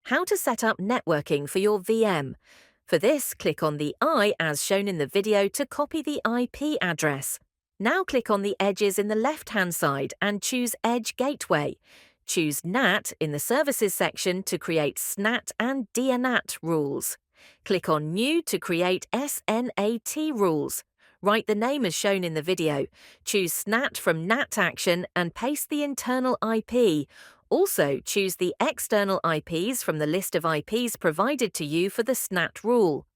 How to set up networking for your VM. For this, click on the eye as shown in the video to copy the IP address. Now click on the edges in the left-hand side and choose Edge Gateway. Choose NAT in the Services section to create SNAT and DNAT rules. Click on New to create SNAT rules. Write the name as shown in the video. Choose SNAT from NAT action and paste the internal IP. Also, choose the external IPs from the list of IPs provided to you for the SNAT rule.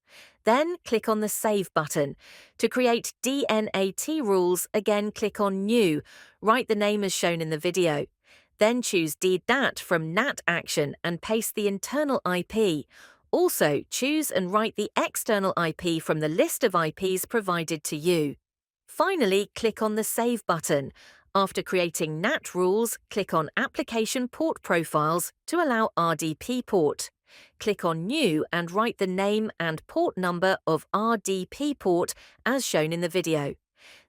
Then click on the Save button. To create DNAT rules, again click on New. Write the name as shown in the video. Then choose DNAT from NAT action and paste the internal IP. Also, choose and write the external IP from the list of IPs provided to you. Finally, click on the Save button. After creating NAT rules, click on Application Port Profiles to allow RDP port. Click on New and write the name and port number of RDP port as shown in the video.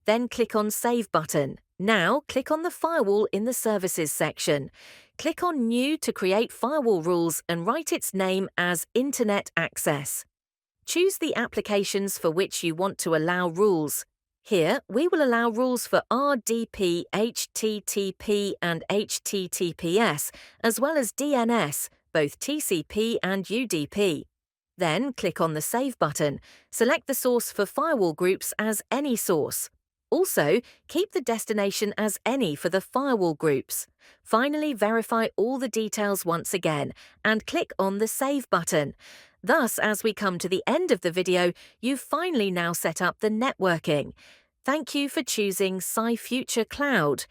Then click on Save button. Now click on the Firewall in the Services section. Click on New to create Firewall Rules and write its name as Internet Access. Choose the applications for which you want to allow rules. Here, we will allow rules for RDP, HTTP and HTTPS, as well as DNS, both TCP and UDP. Then click on the Save button. Select the source for firewall groups as any source. Also, keep the destination as any for the firewall groups. Finally, verify all the details once again and click on the Save button. Thus, as we come to the end of the video, you've finally now set up the networking. Thank you for choosing Cyfuture Cloud.